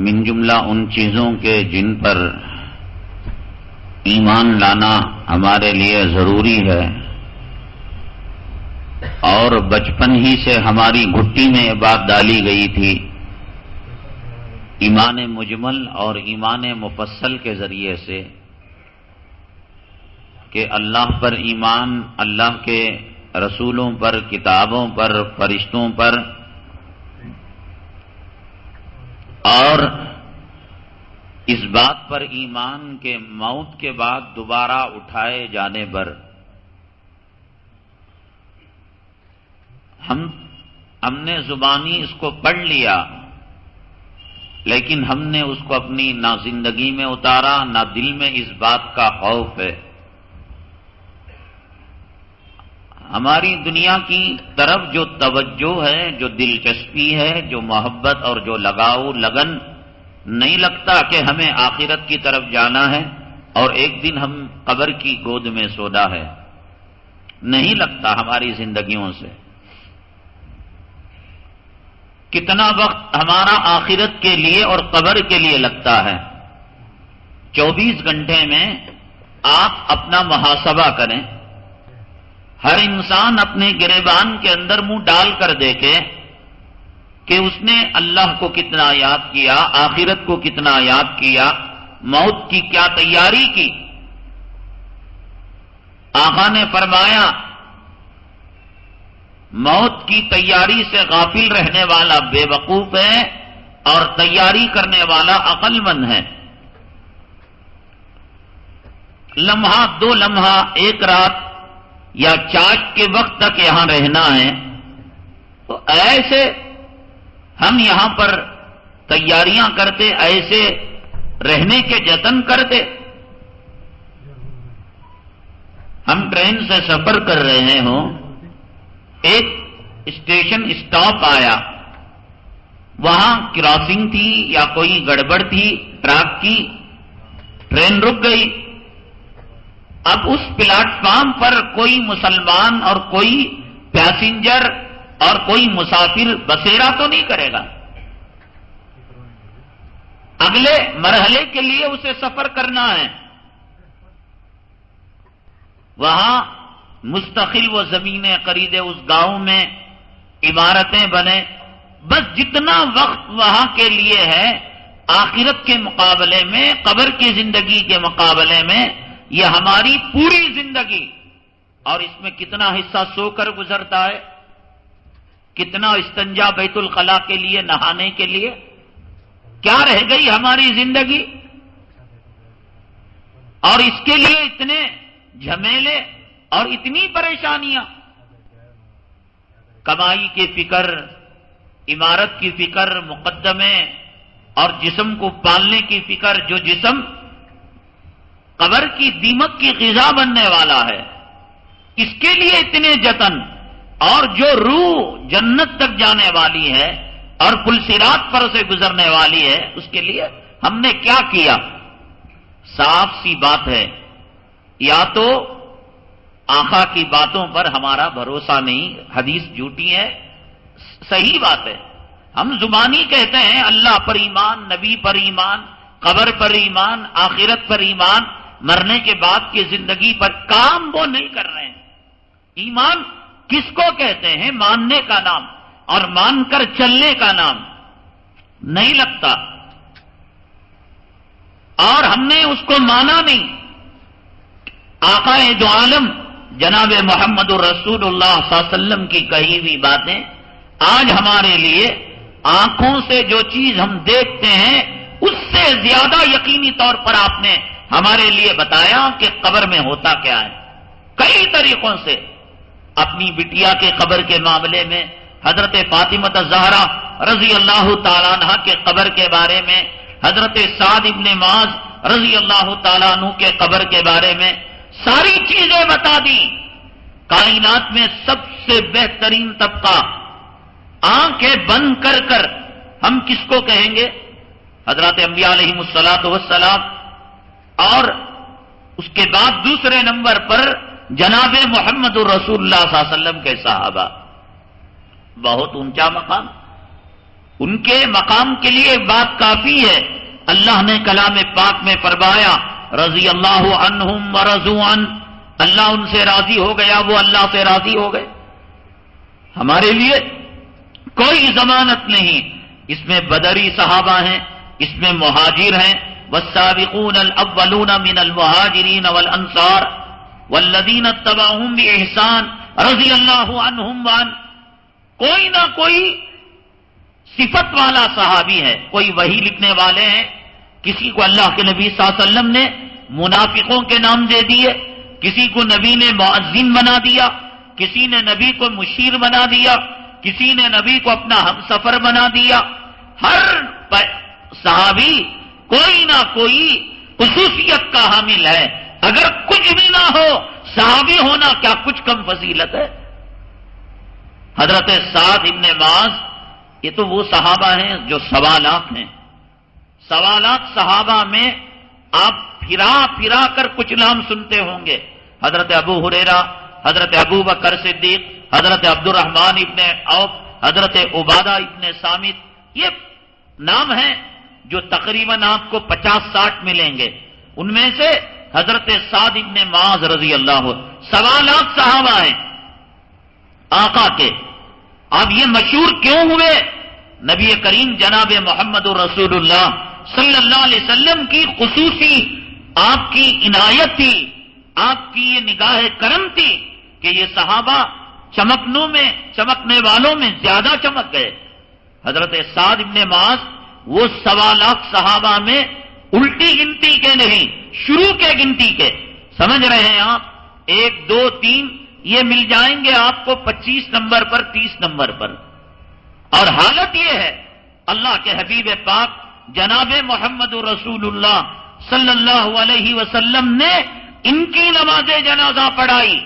من جملہ ان چیزوں کے جن پر ایمان لانا ہمارے لیے ضروری ہے اور بچپن ہی سے ہماری گھٹی میں یہ بات ڈالی گئی تھی، ایمان مجمل اور ایمان مفصل کے ذریعے سے، کہ اللہ پر ایمان، اللہ کے رسولوں پر، کتابوں پر، فرشتوں پر، اور اس بات پر ایمان کے موت کے بعد دوبارہ اٹھائے جانے پر ہم نے زبانی اس کو پڑھ لیا، لیکن ہم نے اس کو اپنی نہ زندگی میں اتارا، نہ دل میں اس بات کا خوف ہے۔ ہماری دنیا کی طرف جو توجہ ہے، جو دلچسپی ہے، جو محبت اور جو لگاؤ لگن، نہیں لگتا کہ ہمیں آخرت کی طرف جانا ہے اور ایک دن ہم قبر کی گود میں سونا ہے، نہیں لگتا ہماری زندگیوں سے۔ کتنا وقت ہمارا آخرت کے لیے اور قبر کے لیے لگتا ہے؟ 24 گھنٹے میں آپ اپنا محاسبہ کریں، ہر انسان اپنے گریبان کے اندر منہ ڈال کر دیکھے کہ اس نے اللہ کو کتنا یاد کیا، آخرت کو کتنا یاد کیا، موت کی کیا تیاری کی۔ آقا نے فرمایا، موت کی تیاری سے غافل رہنے والا بے وقوف ہے اور تیاری کرنے والا عقل مند ہے۔ لمحہ، 2 لمحہ، 1 رات یا چاٹ کے وقت تک یہاں رہنا ہے، تو ایسے ہم یہاں پر تیاریاں کرتے، ایسے رہنے کے جتن کرتے۔ ہم ٹرین سے سفر کر رہے ہوں، ایک اسٹیشن اسٹاپ آیا، وہاں کراسنگ تھی یا کوئی گڑبڑ تھی ٹریک کی، ٹرین رک گئی۔ اب اس پلیٹ فارم پر کوئی مسلمان اور کوئی پیسنجر اور کوئی مسافر بسیرا تو نہیں کرے گا، اگلے مرحلے کے لیے اسے سفر کرنا ہے۔ وہاں مستقل وہ زمینیں خریدے، اس گاؤں میں عمارتیں بنے، بس جتنا وقت وہاں کے لیے ہے آخرت کے مقابلے میں، قبر کی زندگی کے مقابلے میں، یہ ہماری پوری زندگی، اور اس میں کتنا حصہ سو کر گزرتا ہے، کتنا استنجا بیت الخلا کے لیے، نہانے کے لیے، کیا رہ گئی ہماری زندگی؟ اور اس کے لیے اتنے جھمیلے اور اتنی پریشانیاں، کمائی کی فکر، عمارت کی فکر، مقدمے، اور جسم کو پالنے کی فکر، جو جسم قبر کی دیمک کی غذا بننے والا ہے، اس کے لیے اتنے جتن، اور جو روح جنت تک جانے والی ہے اور پل صراط پر سے گزرنے والی ہے، اس کے لیے ہم نے کیا کیا؟ صاف سی بات ہے، یا تو آقا کی باتوں پر ہمارا بھروسہ نہیں، حدیث جھوٹی ہے، صحیح بات ہے، ہم زبانی کہتے ہیں اللہ پر ایمان، نبی پر ایمان، قبر پر ایمان، آخرت پر ایمان، مرنے کے بعد کی زندگی پر کام وہ نہیں کر رہے ہیں۔ ایمان کس کو کہتے ہیں؟ ماننے کا نام، اور مان کر چلنے کا نام نہیں لگتا، اور ہم نے اس کو مانا نہیں۔ آقا دو عالم جناب محمد الرسول اللہ صلی اللہ علیہ وسلم کی کہی ہوئی باتیں آج ہمارے لیے آنکھوں سے جو چیز ہم دیکھتے ہیں اس سے زیادہ یقینی طور پر آپ نے ہمارے لیے بتایا کہ قبر میں ہوتا کیا ہے۔ کئی طریقوں سے اپنی بٹیا کے قبر کے معاملے میں، حضرت فاطمہ الزہرا رضی اللہ تعالیٰ عنہ کے قبر کے بارے میں، حضرت سعد ابن معاذ رضی اللہ تعالیٰ عنہ کے قبر کے بارے میں ساری چیزیں بتا دی۔ کائنات میں سب سے بہترین طبقہ آنکھیں بند کر کر ہم کس کو کہیں گے؟ حضرات انبیاء علیہم الصلاۃ والسلام، اور اس کے بعد دوسرے نمبر پر جناب محمد الرسول اللہ صلی اللہ علیہ وسلم کے صحابہ، بہت اونچا مقام۔ ان کے مقام کے لیے بات کافی ہے. اللہ نے کلام پاک میں فرمایا رضی اللہ عنہم ورضوا عنہ، اللہ ان سے راضی ہو گیا، وہ اللہ سے راضی ہو گئے. ہمارے لیے کوئی ضمانت نہیں. اس میں بدری صحابہ ہیں، اس میں مہاجر ہیں. والسابقون الاولون من المہاجرین والانصار والذین اتبعوہم باحسان رضی اللہ عنہم وعن. کوئی نہ کوئی صفت والا صحابی ہے. کوئی وحی لکھنے والے ہیں، کسی کو اللہ کے نبی صلی اللہ علیہ وسلم نے منافقوں کے نام دے دیے، کسی کو نبی نے مؤذن بنا دیا، کسی نے نبی کو مشیر بنا دیا، کسی نے نبی کو اپنا ہم سفر بنا دیا. ہر صحابی کوئی نہ کوئی خصوصیت کا حامل ہے. اگر کچھ بھی نہ ہو، صحابی ہونا کیا کچھ کم فضیلت ہے؟ حضرت سعد ابن معاذ، یہ تو وہ صحابہ ہیں جو 1.25 لاکھ ہیں. 1.25 لاکھ صحابہ میں آپ پھرا کر کچھ نام سنتے ہوں گے. حضرت ابو ہریرہ، حضرت ابو بکر صدیق، حضرت عبد الرحمن ابن عوف، حضرت عبادہ ابن صامت، یہ نام ہیں جو تقریباً آپ کو 50-60 ملیں گے. ان میں سے حضرت سعد ابن معاذ رضی اللہ عنہ 1.25 لاکھ صحابہ ہیں آقا کے. اب یہ مشہور کیوں ہوئے؟ نبی کریم جناب محمد رسول اللہ صلی اللہ علیہ وسلم کی خصوصی آپ کی عنایت تھی، آپ کی یہ نگاہ کرم تھی کہ یہ صحابہ چمکنے والوں میں زیادہ چمک گئے. حضرت سعد ابن معاذ وہ 1.25 لاکھ صحابہ میں الٹی گنتی کے نہیں، شروع کے گنتی کے. سمجھ رہے ہیں آپ؟ 1 2 3 یہ مل جائیں گے آپ کو 25 نمبر پر، 30 نمبر پر. اور حالت یہ ہے اللہ کے حبیب پاک جناب محمد رسول اللہ صلی اللہ علیہ وسلم نے ان کی نماز جنازہ پڑھائی.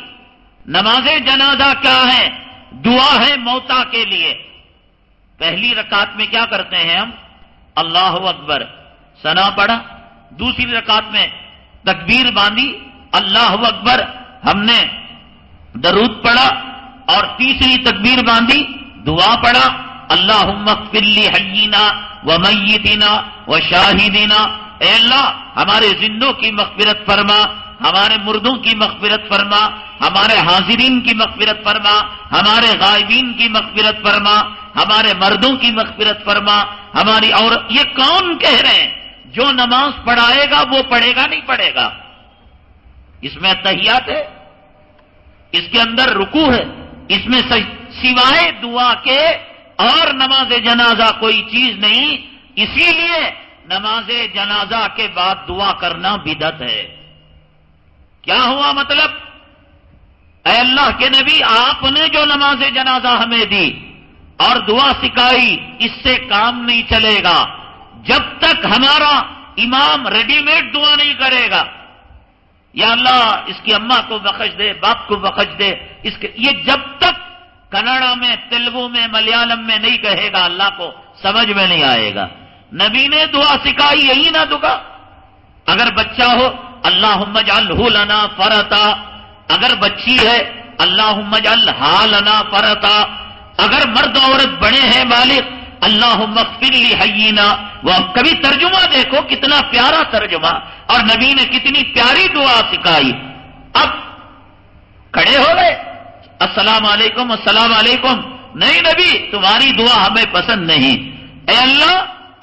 نماز جنازہ کیا ہے؟ دعا ہے موتا کے لیے. پہلی رکعت میں کیا کرتے ہیں ہم؟ اللہ اکبر ثنا پڑھا. دوسری رکعت میں تکبیر باندھی، اللہ اکبر ہم نے درود پڑھا. اور تیسری تکبیر باندھی، دعا پڑھا، اللہم اغفر لی حیینا ومیتنا وشاہدنا. اے اللہ ہمارے زندوں کی مغفرت فرما، ہمارے مردوں کی مغفرت فرما، ہمارے حاضرین کی مغفرت فرما، ہمارے غائبین کی مغفرت فرما، ہمارے مردوں کی مغفرت فرما، ہماری عورت. یہ کون کہہ رہے ہیں؟ جو نماز پڑھائے گا وہ پڑھے گا نہیں پڑھے گا. اس میں تحیات ہے، اس کے اندر رکوع ہے، اس میں سوائے دعا کے اور نماز جنازہ کوئی چیز نہیں. اسی لیے نماز جنازہ کے بعد دعا کرنا بدعت ہے. کیا ہوا مطلب؟ اے اللہ کے نبی، آپ نے جو نماز جنازہ ہمیں دی اور دعا سکھائی، اس سے کام نہیں چلے گا جب تک ہمارا امام ریڈی میڈ دعا نہیں کرے گا. یا اللہ اس کی اماں کو بخش دے، باپ کو بخش دے، یہ جب تک کنڑا میں، تلگو میں، ملیالم میں نہیں کہے گا اللہ کو سمجھ میں نہیں آئے گا. نبی نے دعا سکھائی، یہی نہ دعا. اگر بچہ ہو اللہم اجعلہ لنا فرطا، اگر بچی ہے اللہم اجعلہا لنا فرطا. اگر مرد عورت بڑے ہیں بالغ، اللہم اغفر لی حیینا. وہ کبھی ترجمہ دیکھو کتنا پیارا ترجمہ، اور نبی نے کتنی پیاری دعا سکھائی. اب کھڑے ہو گئے، السلام علیکم السلام علیکم. نہیں نبی تمہاری دعا ہمیں پسند نہیں. اے اللہ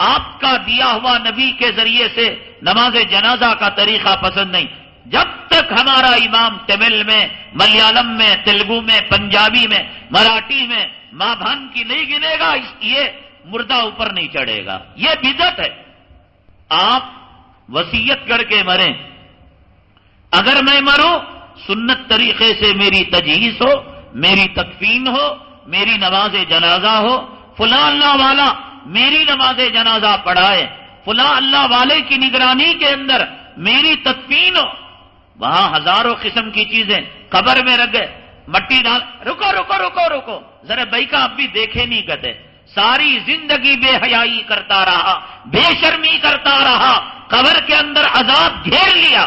آپ کا دیا ہوا نبی کے ذریعے سے نماز جنازہ کا طریقہ پسند نہیں. جب تک ہمارا امام تمل میں، ملیالم میں، تیلگو میں، پنجابی میں، مراٹھی میں ماں بہن کی نہیں گنے گا، یہ مردہ اوپر نہیں چڑھے گا. یہ بدعت ہے. آپ وصیت کر کے مریں. اگر میں مروں سنت طریقے سے میری تجہیز ہو، میری تکفین ہو، میری نماز جنازہ ہو، فلاں اللہ والا میری نماز جنازہ پڑھائے، فلاں اللہ والے کی نگرانی کے اندر میری تدفین ہو. وہاں ہزاروں قسم کی چیزیں قبر میں رکھ گئے، مٹی ڈال. رکو رکو رکو رکو ذرا بھائی کا اب بھی دیکھے نہیں کرتے. ساری زندگی بے حیائی کرتا رہا، بے شرمی کرتا رہا، قبر کے اندر عذاب گھیر لیا.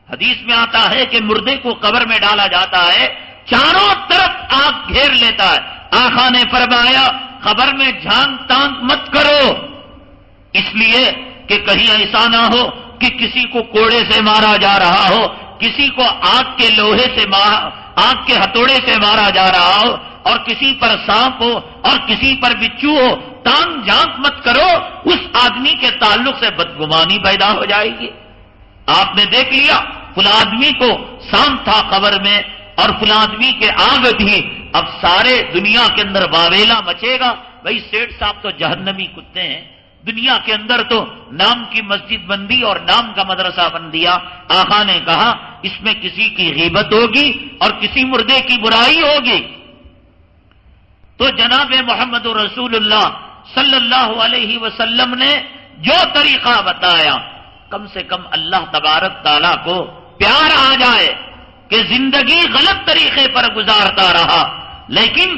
حدیث میں آتا ہے کہ مردے کو قبر میں ڈالا جاتا ہے، چاروں طرف آگ گھیر لیتا ہے. آقا نے فرمایا قبر میں جھانک تانک مت کرو، اس لیے کہ کہیں ایسا نہ ہو کہ کسی کو کوڑے سے مارا جا رہا ہو، کسی کو آگ کے لوہے سے آگ کے ہتھوڑے سے مارا جا رہا ہو، اور کسی پر سانپ ہو اور کسی پر بچھو ہو، تانگ جھانک مت کرو، اس آدمی کے تعلق سے بدگمانی پیدا ہو جائے گی۔ آپ نے دیکھ لیا فلاں آدمی کو سانپ تھا قبر میں، اور فلاں آدمی کے آگ بھی، اب سارے دنیا کے اندر واویلا مچے گا، بھائی سیٹھ صاحب تو جہنمی کتے ہیں، دنیا کے اندر تو نام کی مسجد بن دی اور نام کا مدرسہ بن دیا۔ آقا نے کہا اس میں کسی کی غیبت ہوگی اور کسی مردے کی برائی ہوگی۔ تو جناب محمد رسول اللہ صلی اللہ علیہ وسلم نے جو طریقہ بتایا، کم سے کم اللہ تبارک تعالیٰ کو پیار آ جائے کہ زندگی غلط طریقے پر گزارتا رہا، لیکن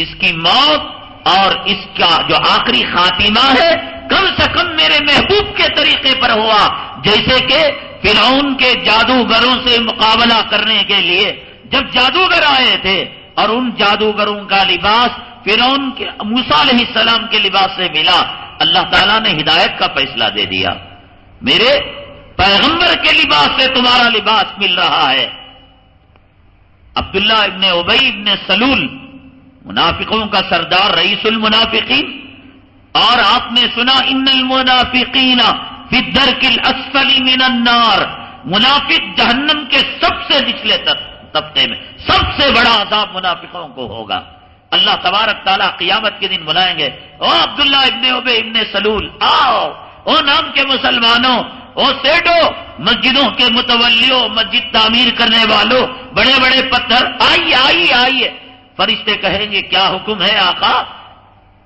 اس کی موت اور اس کا جو آخری خاتمہ ہے کم سے کم میرے محبوب کے طریقے پر ہوا۔ جیسے کہ فرعون کے جادوگروں سے مقابلہ کرنے کے لیے جب جادوگر آئے تھے اور ان جادوگروں کا لباس فرعون کے موسیٰ علیہ السلام کے لباس سے ملا، اللہ تعالیٰ نے ہدایت کا فیصلہ دے دیا، میرے پیغمبر کے لباس سے تمہارا لباس مل رہا ہے۔ عبداللہ ابن ابی ابن سلول منافقوں کا سردار، رئیس المنافقین، اور آپ نے سنا ان المنافقین فی الدرک الاسفل من النار، منافق جہنم کے سب سے نچلے طبقے میں، سب سے بڑا عذاب منافقوں کو ہوگا۔ اللہ تبارک تعالیٰ قیامت کے دن بلائیں گے، او عبداللہ ابن ابی ابن سلول آؤ، او نام کے مسلمانوں، او سیٹو، مسجدوں کے متولیوں، مسجد تعمیر کرنے والوں، بڑے بڑے پتھر، آئیے آئیے آئیے۔ فرشتے کہیں گے کیا حکم ہے آقا،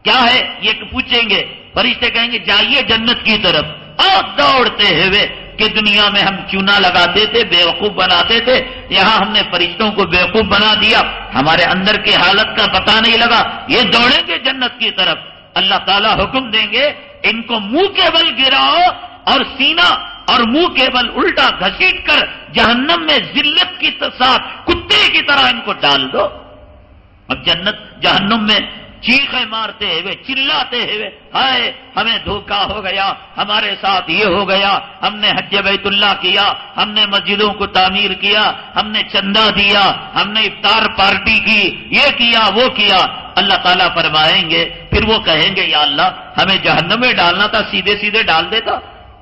کیا ہے یہ پوچھیں گے، فرشتے کہیں گے جائیے جنت کی طرف، اور دوڑتے ہوئے کہ دنیا میں ہم کیوں نہ لگاتے تھے، بیوقوف بناتے تھے، یہاں ہم نے فرشتوں کو بیوقوف بنا دیا، ہمارے اندر کی حالت کا پتہ نہیں لگا، یہ دوڑیں گے جنت کی طرف۔ اللہ تعالیٰ حکم دیں گے ان کو منہ کے بل گراؤ اور سینہ اور منہ کے بل الٹا گھسیٹ کر جہنم میں ذلت کی ساتھ کتے کی طرح ان کو ڈال دو۔ اب جہنم میں چیخیں مارتے ہوئے چلاتے ہوئے، ہائے ہمیں دھوکہ ہو گیا، ہمارے ساتھ یہ ہو گیا، ہم نے حج بیت اللہ کیا، ہم نے مسجدوں کو تعمیر کیا، ہم نے چندہ دیا، ہم نے افطار پارٹی کی، یہ کیا وہ کیا۔ اللہ تعالیٰ فرمائیں گے، پھر وہ کہیں گے یا اللہ ہمیں جہنم میں ڈالنا تھا، سیدھے سیدھے ڈال دیتا،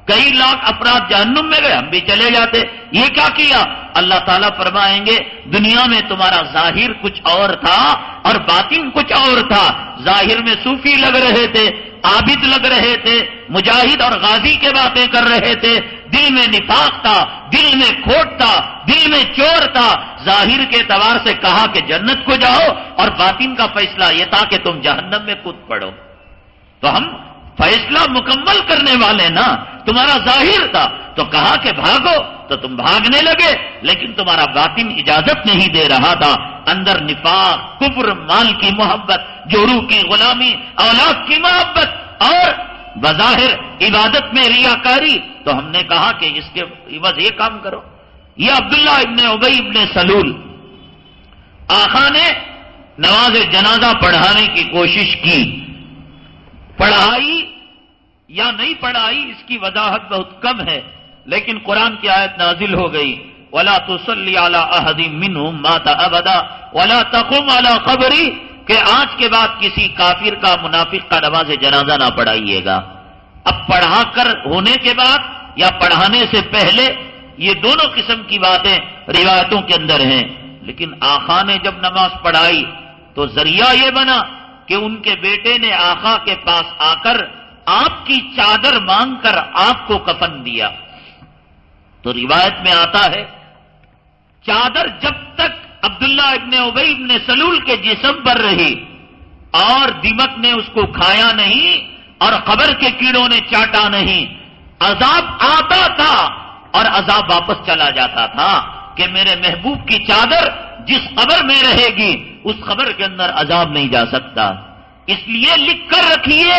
کئی لاکھ افراد جہنم میں گئے، ہم بھی چلے جاتے، یہ کیا کیا؟ اللہ تعالیٰ فرمائیں گے دنیا میں تمہارا ظاہر کچھ اور تھا اور باطن کچھ اور تھا، ظاہر میں صوفی لگ رہے تھے، عابد لگ رہے تھے، مجاہد اور غازی کے باتیں کر رہے تھے، دل میں نفاق تھا، دل میں کھوٹ تھا، دل میں چور تھا، ظاہر کے اعتبار سے کہا کہ جنت کو جاؤ اور باطن کا فیصلہ یہ تھا کہ تم جہنم میں کود پڑو۔ تو ہم فیصلہ مکمل کرنے والے نا، تمہارا ظاہر تھا تو کہا کہ بھاگو تو تم بھاگنے لگے، لیکن تمہارا باطن اجازت نہیں دے رہا تھا، اندر نفاق، کفر، مال کی محبت، جورو کی غلامی، اولاد کی محبت اور بظاہر عبادت میں ریاکاری، تو ہم نے کہا کہ اس کے عوض یہ کام کرو۔ یہ عبداللہ ابن ابی ابن سلول، آقا نے نماز جنازہ پڑھانے کی کوشش کی، پڑھائی یا نہیں پڑھائی اس کی وضاحت بہت کم ہے، لیکن قرآن کی آیت نازل ہو گئی وَلَا تُصَلِّ عَلَىٰ أَحَدٍ مِّنْهُمْ مَاتَ أَبَدًا وَلَا تَقُمْ عَلَىٰ قَبْرِهِ، کہ آج کے بعد کسی کافر کا، منافق کا نماز جنازہ نہ پڑھائیے گا۔ اب پڑھا کر ہونے کے بعد یا پڑھانے سے پہلے، یہ دونوں قسم کی باتیں روایتوں کے اندر ہیں، لیکن آقا نے جب نماز پڑھائی تو ذریعہ یہ بنا کہ ان کے بیٹے نے آقا کے پاس آ کر آپ کی چادر مانگ کر آپ کو کفن دیا۔ تو روایت میں آتا ہے چادر جب تک عبداللہ ابن ابی ابن سلول کے جسم پر رہی اور دمک نے اس کو کھایا نہیں اور قبر کے کیڑوں نے چاٹا نہیں، عذاب آتا تھا اور عذاب واپس چلا جاتا تھا کہ میرے محبوب کی چادر جس قبر میں رہے گی اس قبر کے اندر عذاب نہیں جا سکتا۔ اس لیے لکھ کر رکھیے،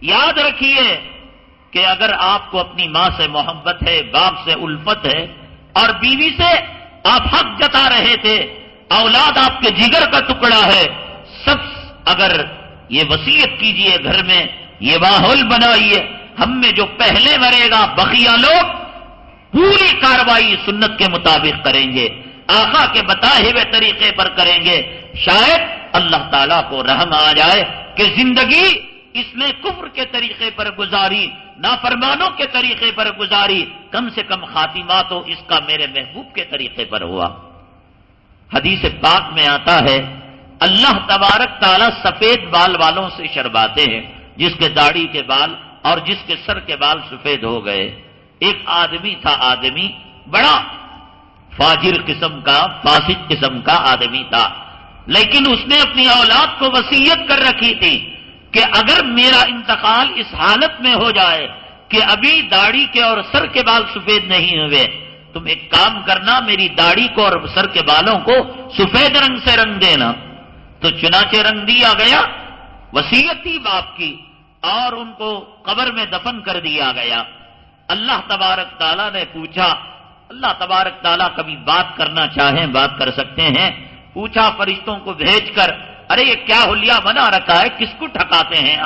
یاد رکھیے کہ اگر آپ کو اپنی ماں سے محبت ہے، باپ سے الفت ہے اور بیوی سے آپ حق جتا رہے تھے، اولاد آپ کے جگر کا ٹکڑا ہے، سب اگر یہ وصیت کیجئے گھر میں، یہ ماحول بنائیے، ہم میں جو پہلے مرے گا بقیہ لوگ پوری کارروائی سنت کے مطابق کریں گے، آقا کے بتائے ہوئے طریقے پر کریں گے، شاید اللہ تعالیٰ کو رحم آ جائے کہ زندگی اس نے کفر کے طریقے پر گزاری، نافرمانوں کے طریقے پر گزاری، کم سے کم خاتمہ تو اس کا میرے محبوب کے طریقے پر ہوا۔ حدیث پاک میں آتا ہے اللہ تبارک تعالیٰ سفید بال والوں سے شرماتے ہیں، جس کے داڑھی کے بال اور جس کے سر کے بال سفید ہو گئے۔ ایک آدمی تھا، آدمی بڑا فاجر قسم کا، فاسق قسم کا آدمی تھا، لیکن اس نے اپنی اولاد کو وصیت کر رکھی تھی کہ اگر میرا انتقال اس حالت میں ہو جائے کہ ابھی داڑھی کے اور سر کے بال سفید نہیں ہوئے، تم ایک کام کرنا، میری داڑھی کو اور سر کے بالوں کو سفید رنگ سے رنگ دینا۔ تو چنانچہ رنگ دیا گیا، وصیت تھی باپ کی، اور ان کو قبر میں دفن کر دیا گیا۔ اللہ تبارک تعالیٰ نے پوچھا، اللہ تبارک تعالیٰ کبھی بات کرنا چاہیں بات کر سکتے ہیں، پوچھا فرشتوں کو بھیج کر، ارے یہ کیا حلیہ بنا رکھا ہے، کس کو ٹھکاتے ہیں